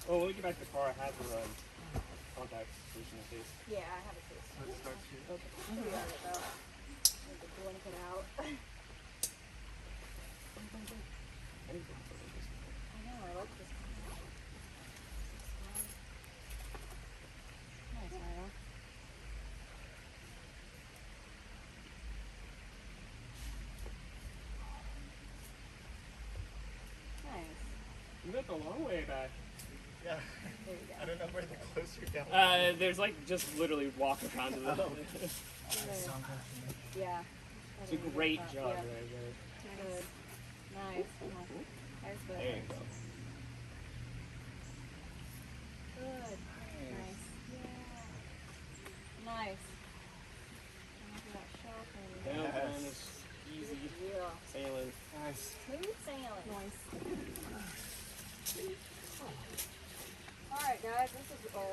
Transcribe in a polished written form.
Oh, when we get back to the car, I have a contact solution in case. Yeah, I have a case. Let's start shooting. Okay. We got it though. Need to blink it out. I know, I like this one. Nice, Ira. Nice. You went the long way back. Yeah. There you go. I don't know where the closer down. There's like just literally walk around to the. Yeah. It's a great Yeah. job right there. Good. Nice. There's good. There you go. Good. Nice. Yeah. Nice. That shelf and Yeah, Yes. man, it's easy yeah. sailing. Nice. Smooth sailing. Nice. All right, guys. This is all.